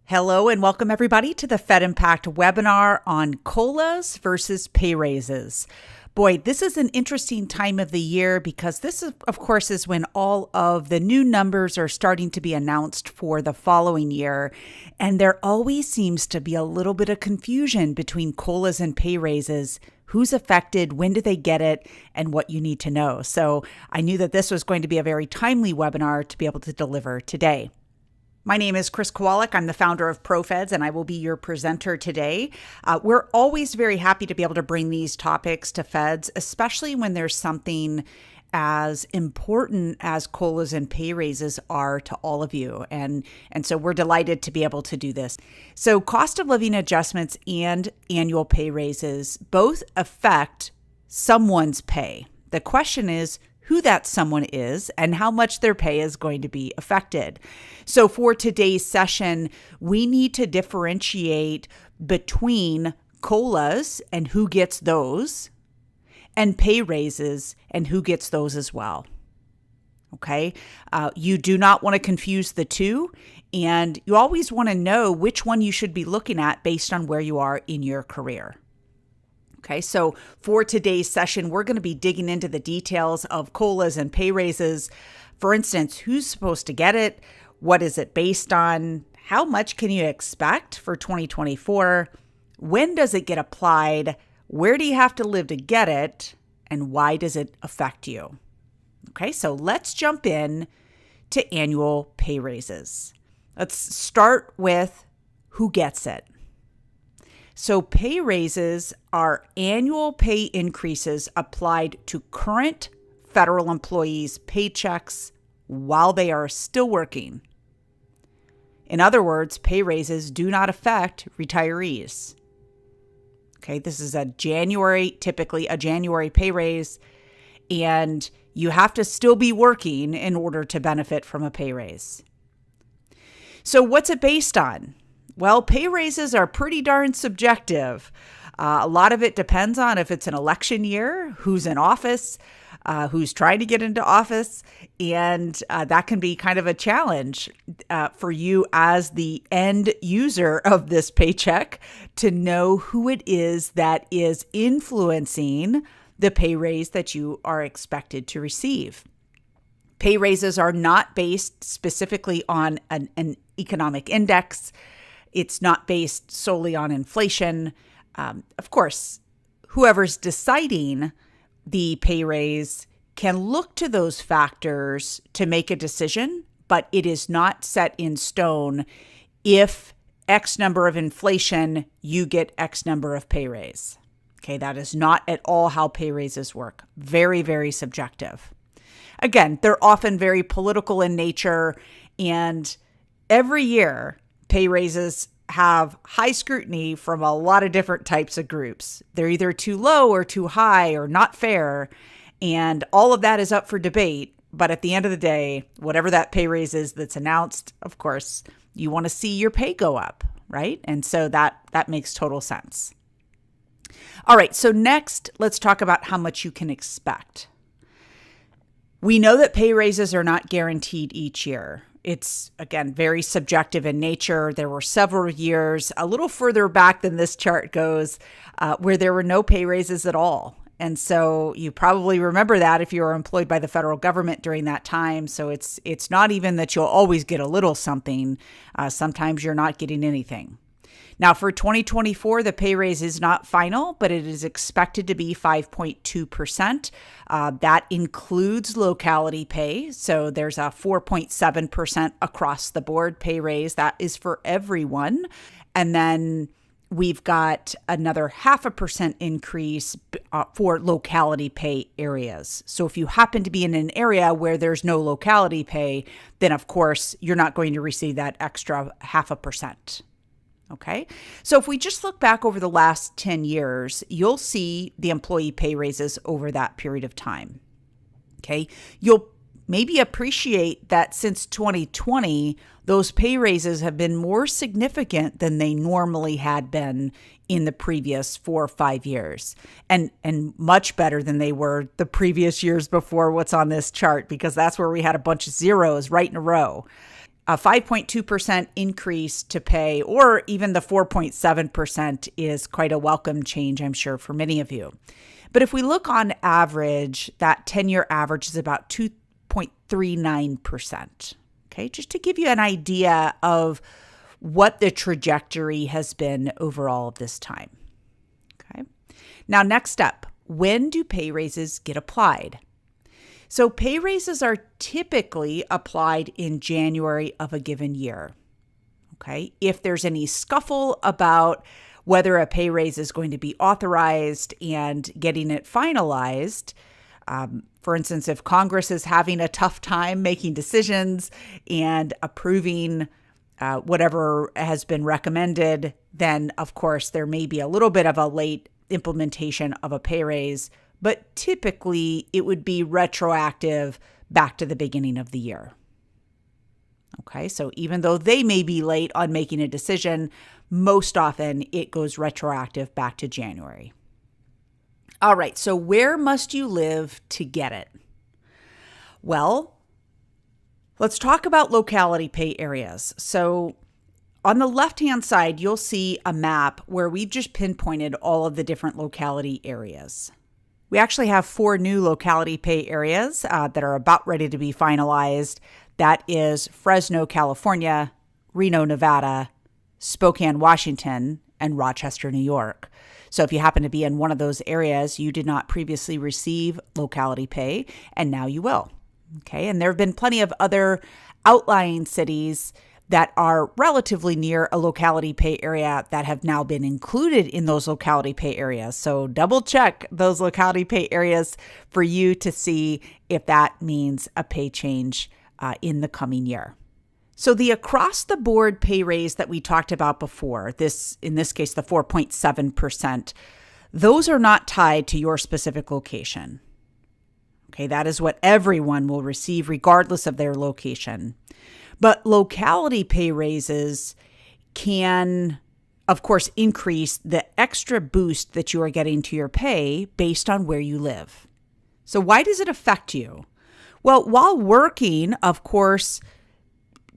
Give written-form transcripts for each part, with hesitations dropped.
Hello and welcome everybody to the Fed Impact webinar on COLAs versus pay raises. Boy, this is an interesting time of the year because this is, of course, is when all of the new numbers are starting to be announced for the following year. And there always seems to be a little bit of confusion between COLAs and pay raises. Who's affected, when do they get it, and what you need to know. So I knew that this was going to be a very timely webinar to be able to deliver today. My name is Chris Kowalik. I'm the founder of ProFeds, and I will be your presenter today. We're always very happy to be able to bring these topics to Feds, especially when there's something as important as COLAs and pay raises are to all of you. And so we're delighted to be able to do this. So cost of living adjustments and annual pay raises both affect someone's pay. The question is, who that someone is and how much their pay is going to be affected. So for today's session, we need to differentiate between COLAs and who gets those and pay raises and who gets those as well. Okay. You do not want to confuse the two, and you always want to know which one you should be looking at based on where you are in your career. Okay, so for today's session, we're going to be digging into the details of COLAs and pay raises. For instance, who's supposed to get it? What is it based on? How much can you expect for 2024? When does it get applied? Where do you have to live to get it? And why does it affect you? Okay, so let's jump in to annual pay raises. Let's start with who gets it. So pay raises are annual pay increases applied to current federal employees' paychecks while they are still working. In other words, pay raises do not affect retirees. Okay, this is typically a January pay raise, and you have to still be working in order to benefit from a pay raise. So what's it based on? Well, pay raises are pretty darn subjective. A lot of it depends on if it's an election year, who's in office, who's trying to get into office, and that can be kind of a challenge for you as the end user of this paycheck to know who it is that is influencing the pay raise that you are expected to receive. Pay raises are not based specifically on an economic index. It's not based solely on inflation. Of course, whoever's deciding the pay raise can look to those factors to make a decision, but it is not set in stone. If X number of inflation, you get X number of pay raise. Okay, that is not at all how pay raises work. Very, very subjective. Again, they're often very political in nature, and every year, pay raises have high scrutiny from a lot of different types of groups. They're either too low or too high or not fair, and all of that is up for debate. But at the end of the day, whatever that pay raise is that's announced, of course, you want to see your pay go up, right? And so that makes total sense. All right, so next, let's talk about how much you can expect. We know that pay raises are not guaranteed each year. It's, again, very subjective in nature. There were several years, a little further back than this chart goes, where there were no pay raises at all. And so you probably remember that if you were employed by the federal government during that time. So it's not even that you'll always get a little something. Sometimes you're not getting anything. Now, for 2024, the pay raise is not final, but it is expected to be 5.2%. That includes locality pay. So there's a 4.7% across the board pay raise. That is for everyone. And then we've got another 0.5% increase for locality pay areas. So if you happen to be in an area where there's no locality pay, then of course, you're not going to receive that extra 0.5%. Okay, so if we just look back over the last 10 years, you'll see the employee pay raises over that period of time. Okay, you'll maybe appreciate that since 2020, those pay raises have been more significant than they normally had been in the previous 4 or 5 years, and much better than they were the previous years before what's on this chart, because that's where we had a bunch of zeros right in a row. A 5.2% increase to pay, or even the 4.7%, is quite a welcome change, I'm sure, for many of you. But if we look on average, that 10-year average is about 2.39%. Okay, just to give you an idea of what the trajectory has been over all of this time. Okay, now next up, when do pay raises get applied? So pay raises are typically applied in January of a given year. Okay, if there's any scuffle about whether a pay raise is going to be authorized and getting it finalized, for instance, if Congress is having a tough time making decisions and approving whatever has been recommended, then of course there may be a little bit of a late implementation of a pay raise, but typically it would be retroactive back to the beginning of the year. Okay, so even though they may be late on making a decision, most often it goes retroactive back to January. All right, so where must you live to get it? Well, let's talk about locality pay areas. So on the left-hand side, you'll see a map where we've just pinpointed all of the different locality areas. We actually have 4 new locality pay areas that are about ready to be finalized. That is Fresno, California, Reno, Nevada, Spokane, Washington, and Rochester, New York. So if you happen to be in one of those areas, you did not previously receive locality pay, and now you will. Okay, and there have been plenty of other outlying cities that are relatively near a locality pay area that have now been included in those locality pay areas. So double check those locality pay areas for you to see if that means a pay change in the coming year. So the across the board pay raise that we talked about before, in this case, the 4.7%, those are not tied to your specific location. Okay, that is what everyone will receive regardless of their location. But locality pay raises can, of course, increase the extra boost that you are getting to your pay based on where you live. So why does it affect you? Well, while working, of course,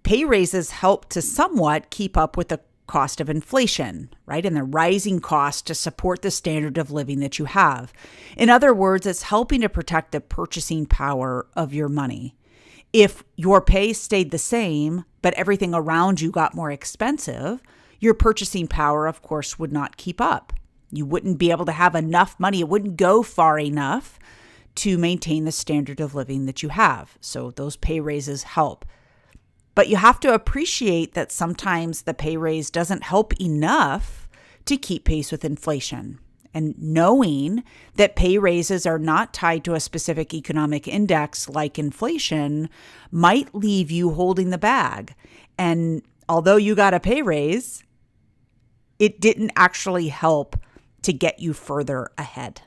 pay raises help to somewhat keep up with the cost of inflation, right? And the rising cost to support the standard of living that you have. In other words, it's helping to protect the purchasing power of your money. If your pay stayed the same, but everything around you got more expensive, your purchasing power, of course, would not keep up. You wouldn't be able to have enough money. It wouldn't go far enough to maintain the standard of living that you have. So those pay raises help. But you have to appreciate that sometimes the pay raise doesn't help enough to keep pace with inflation. And knowing that pay raises are not tied to a specific economic index like inflation might leave you holding the bag. And although you got a pay raise, it didn't actually help to get you further ahead.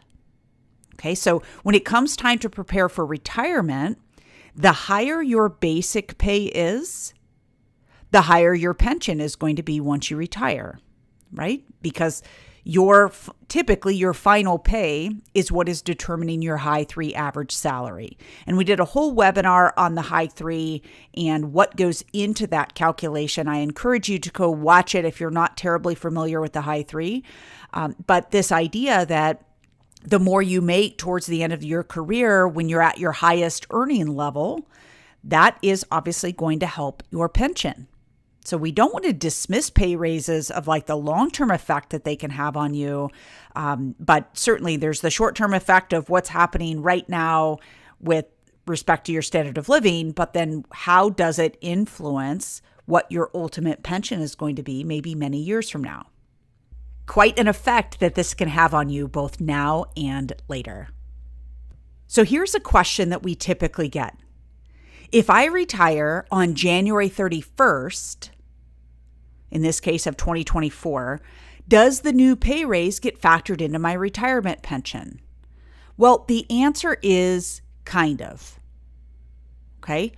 Okay, so when it comes time to prepare for retirement, the higher your basic pay is, the higher your pension is going to be once you retire, right? Because typically your final pay is what is determining your high 3 average salary. And we did a whole webinar on the high 3 and what goes into that calculation. I encourage you to go watch it if you're not terribly familiar with the high 3. But this idea that the more you make towards the end of your career when you're at your highest earning level, that is obviously going to help your pension. So we don't want to dismiss pay raises of like the long-term effect that they can have on you. But certainly there's the short-term effect of what's happening right now with respect to your standard of living. But then how does it influence what your ultimate pension is going to be maybe many years from now? Quite an effect that this can have on you both now and later. So here's a question that we typically get. If I retire on January 31st, in this case of 2024, does the new pay raise get factored into my retirement pension? Well, the answer is kind of. Okay?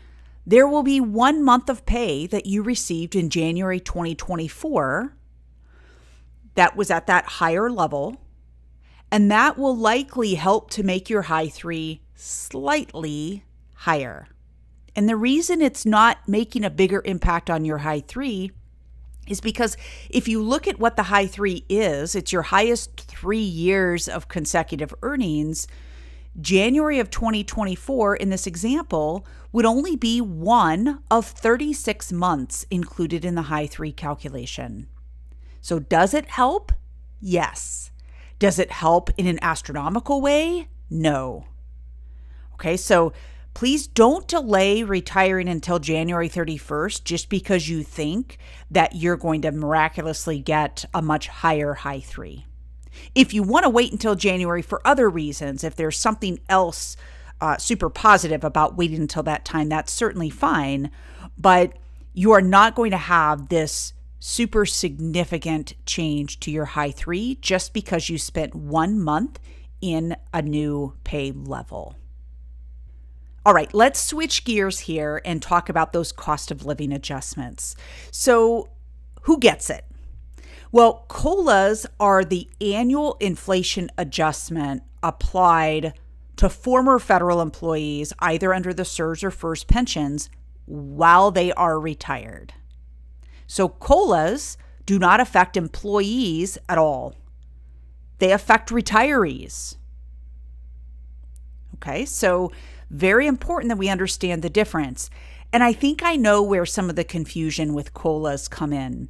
There will be 1 month of pay that you received in January 2024 that was at that higher level, and that will likely help to make your high 3 slightly higher. And the reason it's not making a bigger impact on your high three is because if you look at what the high three is, it's your highest 3 years of consecutive earnings. January of 2024, in this example, would only be one of 36 months included in the high three calculation. So does it help? Yes. Does it help in an astronomical way? No. Okay, so please don't delay retiring until January 31st just because you think that you're going to miraculously get a much higher high three. If you want to wait until January for other reasons, if there's something else super positive about waiting until that time, that's certainly fine. But you are not going to have this super significant change to your high three just because you spent 1 month in a new pay level. All right, let's switch gears here and talk about those cost of living adjustments. So, who gets it? Well, COLAs are the annual inflation adjustment applied to former federal employees, either under the CERS or FERS pensions, while they are retired. So, COLAs do not affect employees at all. They affect retirees. Okay, so very important that we understand the difference. And I think I know where some of the confusion with COLAs come in.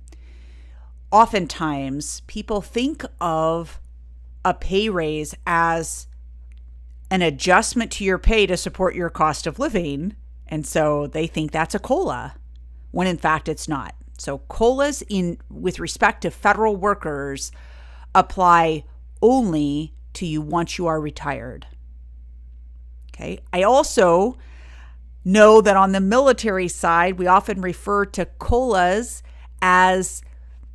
Oftentimes, people think of a pay raise as an adjustment to your pay to support your cost of living. And so they think that's a COLA, when in fact it's not. So COLAs with respect to federal workers apply only to you once you are retired. Okay. I also know that on the military side, we often refer to COLAs as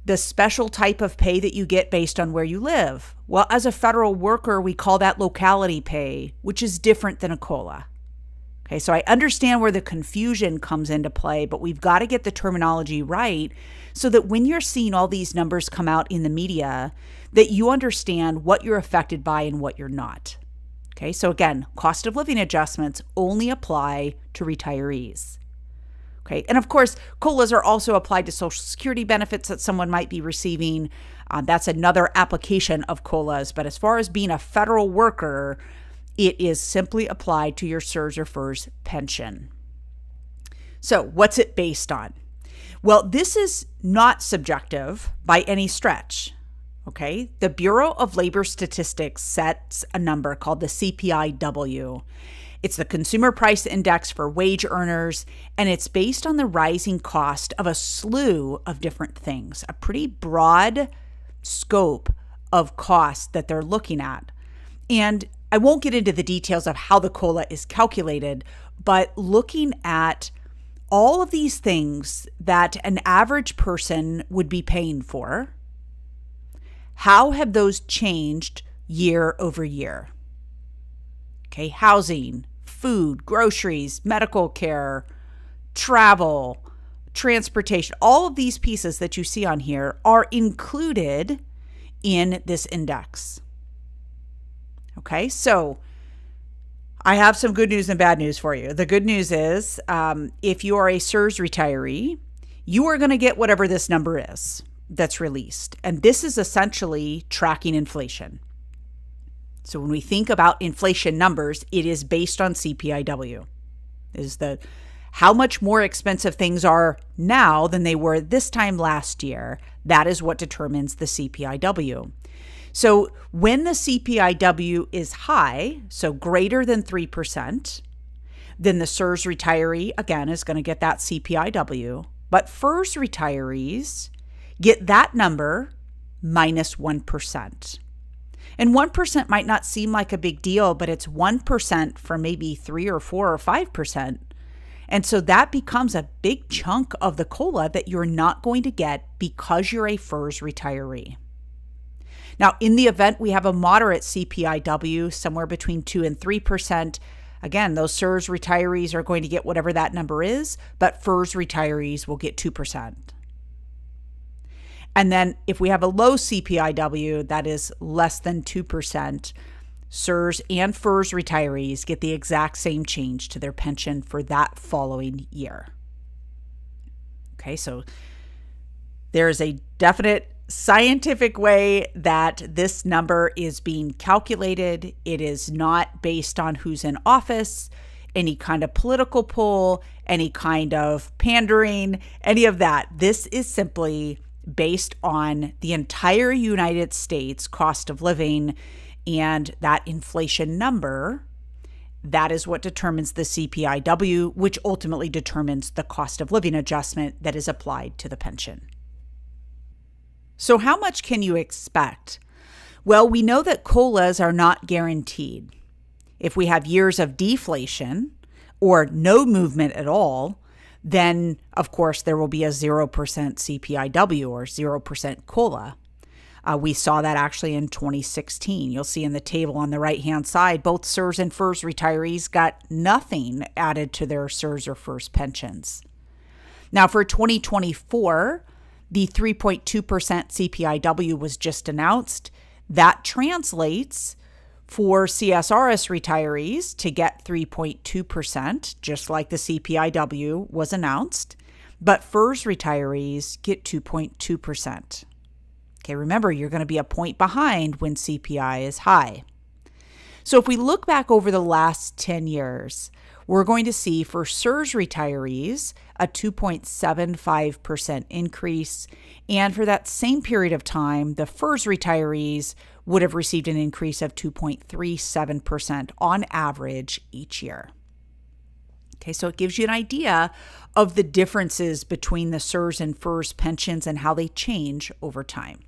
the special type of pay that you get based on where you live. Well, as a federal worker, we call that locality pay, which is different than a COLA. Okay, so I understand where the confusion comes into play, but we've got to get the terminology right so that when you're seeing all these numbers come out in the media, that you understand what you're affected by and what you're not. Okay, so again, cost of living adjustments only apply to retirees. Okay, and of course, COLAs are also applied to Social Security benefits that someone might be receiving. That's another application of COLAs. But as far as being a federal worker, it is simply applied to your CERS or FERS pension. So what's it based on? Well, this is not subjective by any stretch. Okay, the Bureau of Labor Statistics sets a number called the CPIW. It's the Consumer Price Index for wage earners, and it's based on the rising cost of a slew of different things, a pretty broad scope of costs that they're looking at. And I won't get into the details of how the COLA is calculated, but looking at all of these things that an average person would be paying for, how have those changed year over year? Okay, housing, food, groceries, medical care, travel, transportation, all of these pieces that you see on here are included in this index. Okay, so I have some good news and bad news for you. The good news is if you are a CERS retiree, you are going to get whatever this number is that's released. And this is essentially tracking inflation. So when we think about inflation numbers, it is based on CPIW. It is how much more expensive things are now than they were this time last year. That is what determines the CPIW. So when the CPIW is high, so greater than 3%, then the CERS retiree, again, is going to get that CPIW. But FERS retirees get that number minus 1%. And 1% might not seem like a big deal, but it's 1% for maybe 3 or 4 or 5%. And so that becomes a big chunk of the COLA that you're not going to get because you're a FERS retiree. Now, in the event we have a moderate CPIW, somewhere between 2 and 3%, again, those CERS retirees are going to get whatever that number is, but FERS retirees will get 2%. And then if we have a low CPIW, that is less than 2%, CSRS and FERS retirees get the exact same change to their pension for that following year. Okay, so there's a definite scientific way that this number is being calculated. It is not based on who's in office, any kind of political poll, any kind of pandering, any of that. This is simply based on the entire United States cost of living, and that inflation number, that is what determines the CPIW, which ultimately determines the cost of living adjustment that is applied to the pension. So how much can you expect? Well, we know that COLAs are not guaranteed. If we have years of deflation or no movement at all, then of course there will be a 0% CPIW or 0% COLA. We saw that actually in 2016. You'll see in the table on the right-hand side, both CSRS and FERS retirees got nothing added to their CSRS or FERS pensions. Now for 2024, the 3.2% CPIW was just announced. That translates for CSRS retirees to get 3.2%, just like the CPIW was announced, but FERS retirees get 2.2%. Okay, remember, you're going to be a point behind when CPI is high. So if we look back over the last 10 years, we're going to see for CSRS retirees a 2.75% increase. And for that same period of time, the FERS retirees would have received an increase of 2.37% on average each year. Okay, so it gives you an idea of the differences between the CSRS and FERS pensions and how they change over time.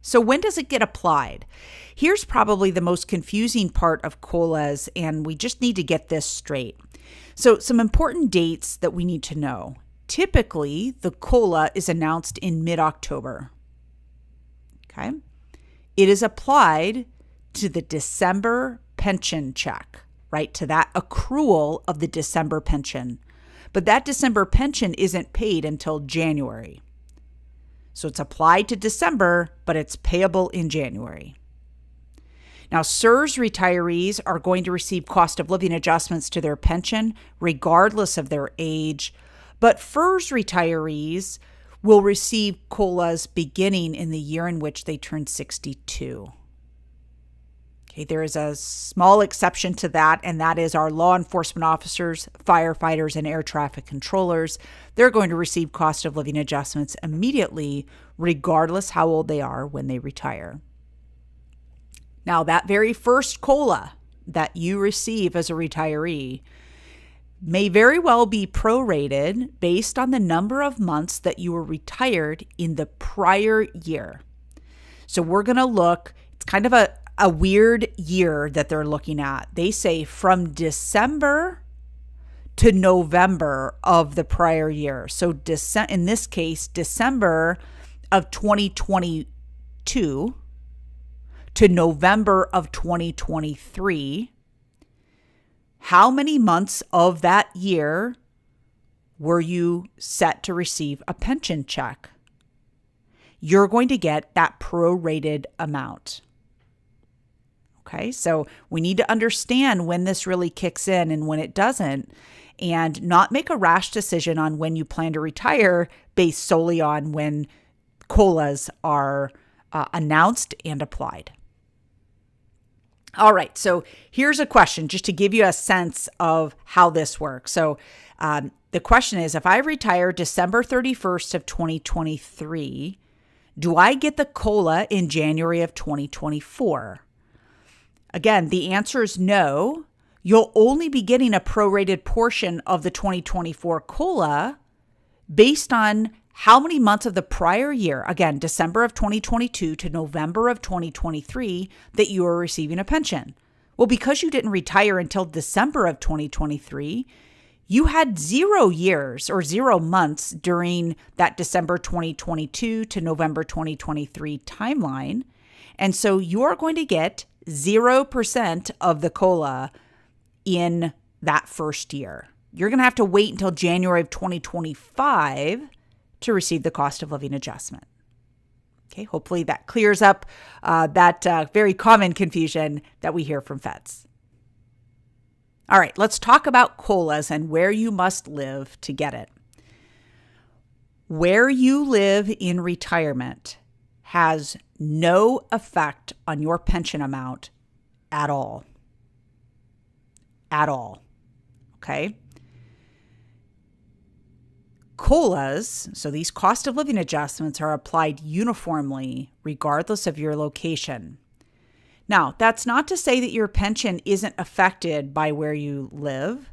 So when does it get applied? Here's probably the most confusing part of COLAs, and we just need to get this straight. So some important dates that we need to know. Typically, the COLA is announced in mid-October. Okay? It is applied to the December pension check, right? To that accrual of the December pension. But that December pension isn't paid until January. So it's applied to December, but it's payable in January. Now, CSRS retirees are going to receive cost of living adjustments to their pension regardless of their age, but FERS retirees will receive COLAs beginning in the year in which they turn 62. Okay, there is a small exception to that, and that is our law enforcement officers, firefighters, and air traffic controllers. They're going to receive cost of living adjustments immediately, regardless how old they are when they retire. Now, that very first COLA that you receive as a retiree may very well be prorated based on the number of months that you were retired in the prior year. So we're going to look, it's kind of a weird year that they're looking at. They say from December to November of the prior year. So in this case, December of 2022 to November of 2023. How many months of that year were you set to receive a pension check? You're going to get that prorated amount. Okay, so we need to understand when this really kicks in and when it doesn't, and not make a rash decision on when you plan to retire based solely on when COLAs are announced and applied. All right, so here's a question just to give you a sense of how this works. So the question is, if I retire December 31st of 2023, do I get the COLA in January of 2024? Again, the answer is no. You'll only be getting a prorated portion of the 2024 COLA based on how many months of the prior year, again, December of 2022 to November of 2023, that you are receiving a pension. Well, because you didn't retire until December of 2023, you had 0 years or 0 months during that December 2022 to November 2023 timeline. And so you're going to get 0% of the COLA in that first year. You're going to have to wait until January of 2025 to receive the cost of living adjustment. Okay, hopefully that clears up that very common confusion that we hear from feds. All right, let's talk about COLAs and where you must live to get it. Where you live in retirement has no effect on your pension amount at all. At all. Okay? COLAs, so these cost of living adjustments, are applied uniformly regardless of your location. Now, that's not to say that your pension isn't affected by where you live,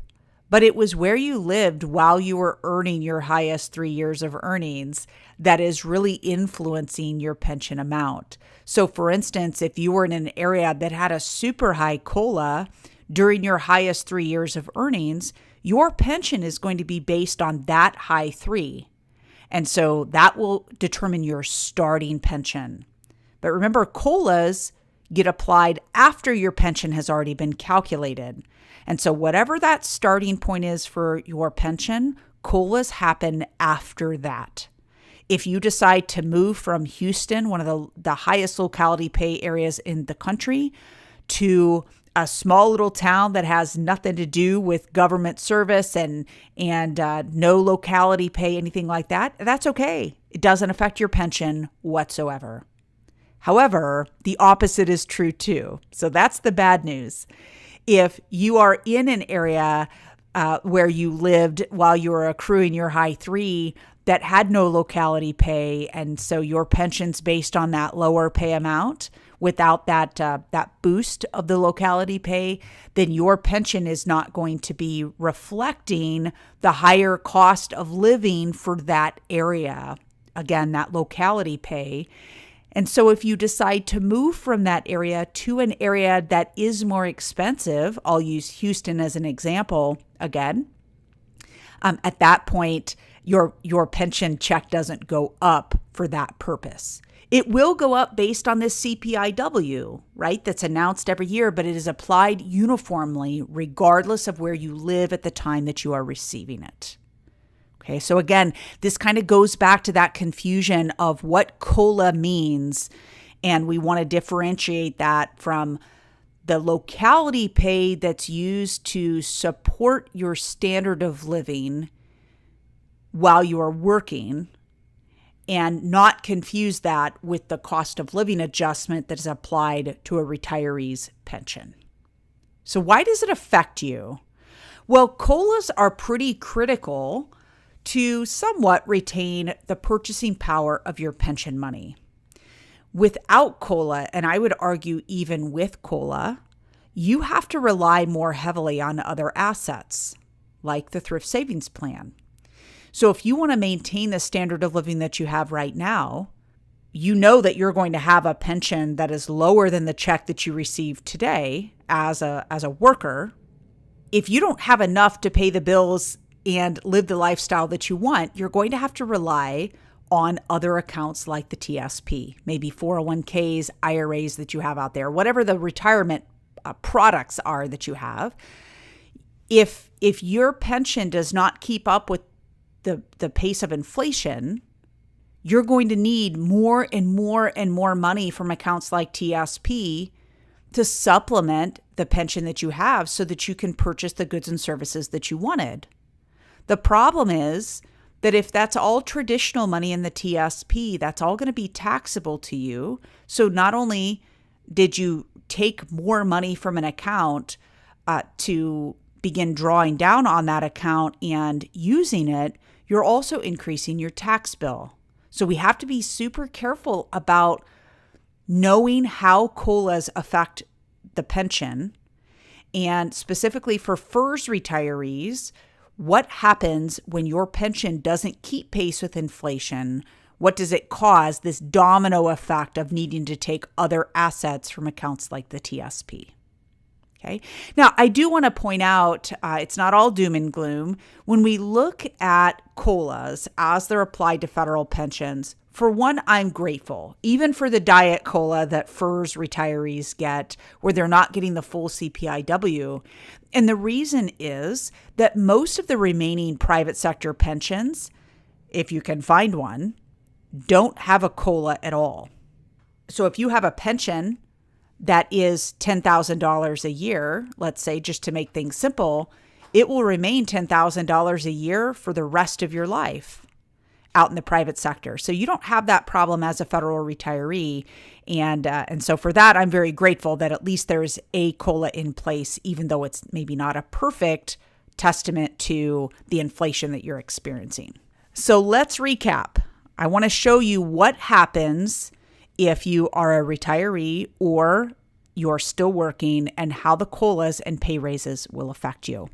but it was where you lived while you were earning your highest 3 years of earnings that is really influencing your pension amount. So for instance, if you were in an area that had a super high COLA during your highest 3 years of earnings, your pension is going to be based on that high 3. And so that will determine your starting pension. But remember, COLAs get applied after your pension has already been calculated. And so whatever that starting point is for your pension, COLAs happen after that. If you decide to move from Houston, one of the highest locality pay areas in the country, to a small little town that has nothing to do with government service and no locality pay, anything like that, that's okay. It doesn't affect your pension whatsoever. However, the opposite is true too. So that's the bad news. If you are in an area where you lived while you were accruing your high 3 that had no locality pay, and so your pension's based on that lower pay amount without that boost of the locality pay, then your pension is not going to be reflecting the higher cost of living for that area. Again, that locality pay. And so if you decide to move from that area to an area that is more expensive, I'll use Houston as an example again, at that point, your pension check doesn't go up for that purpose. It will go up based on this CPIW, right? That's announced every year, but it is applied uniformly regardless of where you live at the time that you are receiving it. Okay, so again, this kind of goes back to that confusion of what COLA means, and we want to differentiate that from the locality pay that's used to support your standard of living while you are working, and not confuse that with the cost of living adjustment that is applied to a retiree's pension. So why does it affect you? Well, COLAs are pretty critical to somewhat retain the purchasing power of your pension money. Without COLA, and I would argue even with COLA, you have to rely more heavily on other assets, like the thrift savings plan. So if you want to maintain the standard of living that you have right now, you know that you're going to have a pension that is lower than the check that you receive today as a worker. If you don't have enough to pay the bills and live the lifestyle that you want, you're going to have to rely on other accounts like the TSP, maybe 401ks, IRAs that you have out there, whatever the retirement products are that you have. If your pension does not keep up with the pace of inflation, you're going to need more and more and more money from accounts like TSP to supplement the pension that you have so that you can purchase the goods and services that you wanted. The problem is that if that's all traditional money in the TSP, that's all going to be taxable to you. So not only did you take more money from an account to begin drawing down on that account and using it, you're also increasing your tax bill. So we have to be super careful about knowing how COLAs affect the pension. And specifically for FERS retirees, what happens when your pension doesn't keep pace with inflation? What does it cause, this domino effect of needing to take other assets from accounts like the TSP? Okay. Now, I do want to point out, it's not all doom and gloom. When we look at COLAs as they're applied to federal pensions, for one, I'm grateful, even for the diet COLA that FERS retirees get, where they're not getting the full CPIW. And the reason is that most of the remaining private sector pensions, if you can find one, don't have a COLA at all. So if you have a pension that is $10,000 a year, let's say, just to make things simple, it will remain $10,000 a year for the rest of your life out in the private sector. So you don't have that problem as a federal retiree. And so for that, I'm very grateful that at least there's a COLA in place, even though it's maybe not a perfect testament to the inflation that you're experiencing. So let's recap. I want to show you what happens if you are a retiree or you're still working and how the COLAs and pay raises will affect you.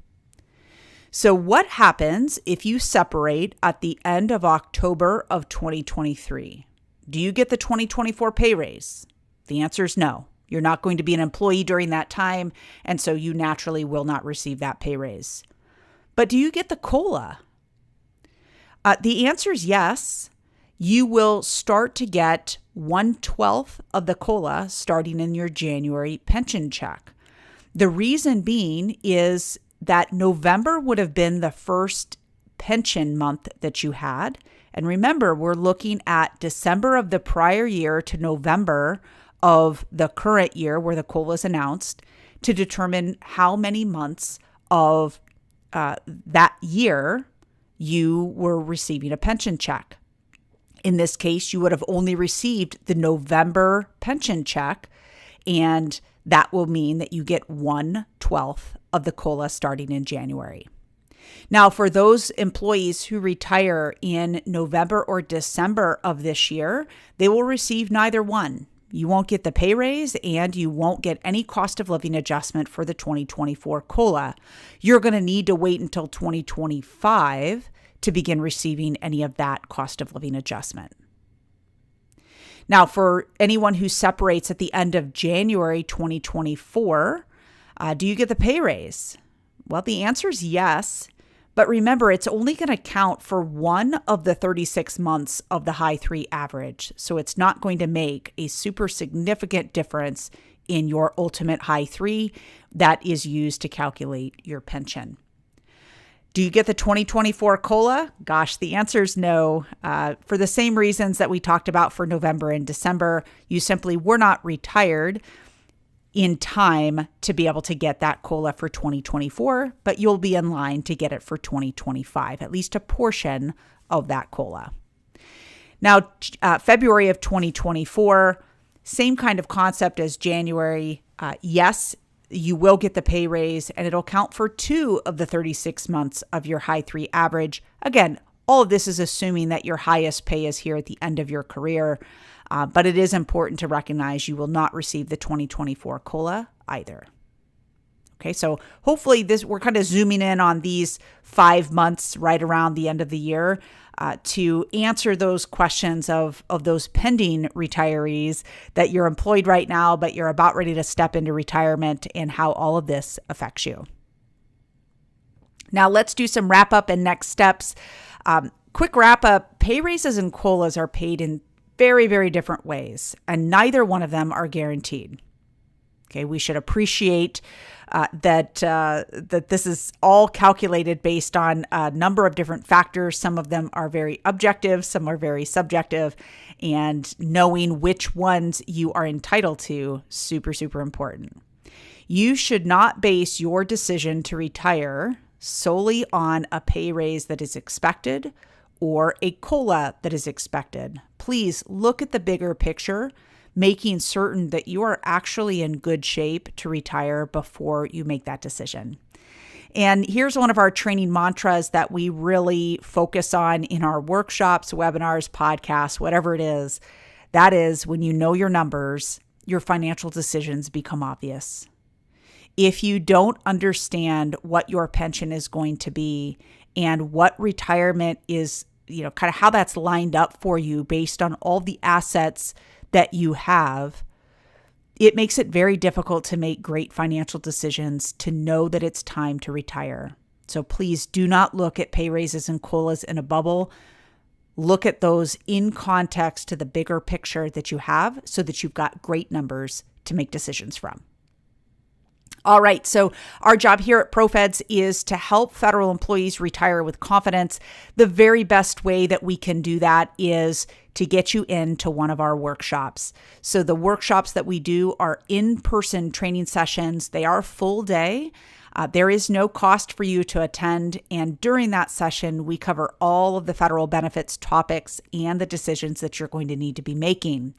So what happens if you separate at the end of October of 2023? Do you get the 2024 pay raise? The answer is no. You're not going to be an employee during that time, and so you naturally will not receive that pay raise. But do you get the COLA? The answer is yes. You will start to get 1/12 of the COLA starting in your January pension check. The reason being is that November would have been the first pension month that you had. And remember, we're looking at December of the prior year to November of the current year where the COLA is announced to determine how many months of that year you were receiving a pension check. In this case, you would have only received the November pension check, and that will mean that you get 1/12 of the COLA starting in January. Now, for those employees who retire in November or December of this year, they will receive neither one. You won't get the pay raise and you won't get any cost of living adjustment for the 2024 COLA. You're going to need to wait until 2025 to begin receiving any of that cost of living adjustment. Now, for anyone who separates at the end of January 2024, do you get the pay raise? Well, the answer is yes. But remember, it's only going to count for one of the 36 months of the high 3 average. So it's not going to make a super significant difference in your ultimate high 3 that is used to calculate your pension. Do you get the 2024 COLA? Gosh, the answer is no. For the same reasons that we talked about for November and December, you simply were not retired in time to be able to get that COLA for 2024, but you'll be in line to get it for 2025, at least a portion of that COLA. Now, February of 2024, same kind of concept as January. Yes, you will get the pay raise, and it'll count for 2 of the 36 months of your high 3 average. Again, all of this is assuming that your highest pay is here at the end of your career. But it is important to recognize you will not receive the 2024 COLA either. Okay, so hopefully we're kind of zooming in on these 5 months right around the end of the year to answer those questions of those pending retirees that you're employed right now, but you're about ready to step into retirement and how all of this affects you. Now let's do some wrap up and next steps. Quick wrap up, pay raises and COLAs are paid in very, very different ways, and neither one of them are guaranteed. Okay, we should appreciate that this is all calculated based on a number of different factors. Some of them are very objective, some are very subjective, and knowing which ones you are entitled to, super, super important. You should not base your decision to retire solely on a pay raise that is expected or a COLA that is expected. Please look at the bigger picture, making certain that you are actually in good shape to retire before you make that decision. And here's one of our training mantras that we really focus on in our workshops, webinars, podcasts, whatever it is. That is, when you know your numbers, your financial decisions become obvious. If you don't understand what your pension is going to be and what retirement is, kind of how that's lined up for you based on all the assets that you have, it makes it very difficult to make great financial decisions to know that it's time to retire. So please do not look at pay raises and COLAs in a bubble. Look at those in context to the bigger picture that you have so that you've got great numbers to make decisions from. All right, so our job here at ProFeds is to help federal employees retire with confidence. The very best way that we can do that is to get you into one of our workshops. So the workshops that we do are in-person training sessions. They are full day. There is no cost for you to attend. And during that session, we cover all of the federal benefits topics and the decisions that you're going to need to be making.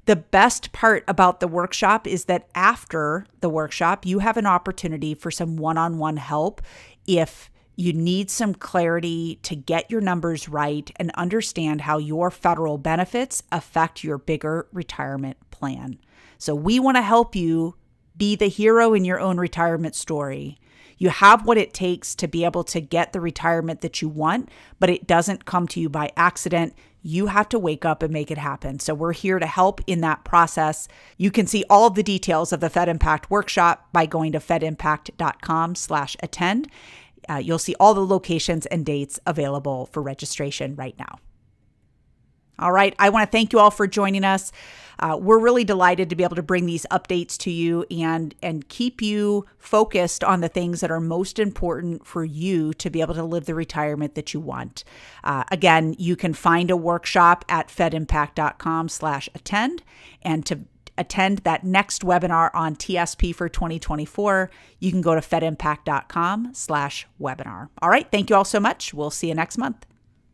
The best part about the workshop is that after the workshop, you have an opportunity for some one-on-one help if you need some clarity to get your numbers right and understand how your federal benefits affect your bigger retirement plan. So we want to help you be the hero in your own retirement story. You have what it takes to be able to get the retirement that you want, but it doesn't come to you by accident. You have to wake up and make it happen. So we're here to help in that process. You can see all of the details of the Fed Impact Workshop by going to fedimpact.com/attend. You'll see all the locations and dates available for registration right now. All right. I want to thank you all for joining us. We're really delighted to be able to bring these updates to you and keep you focused on the things that are most important for you to be able to live the retirement that you want. Again, you can find a workshop at fedimpact.com/attend. And to attend that next webinar on TSP for 2024, you can go to fedimpact.com/webinar. All right. Thank you all so much. We'll see you next month.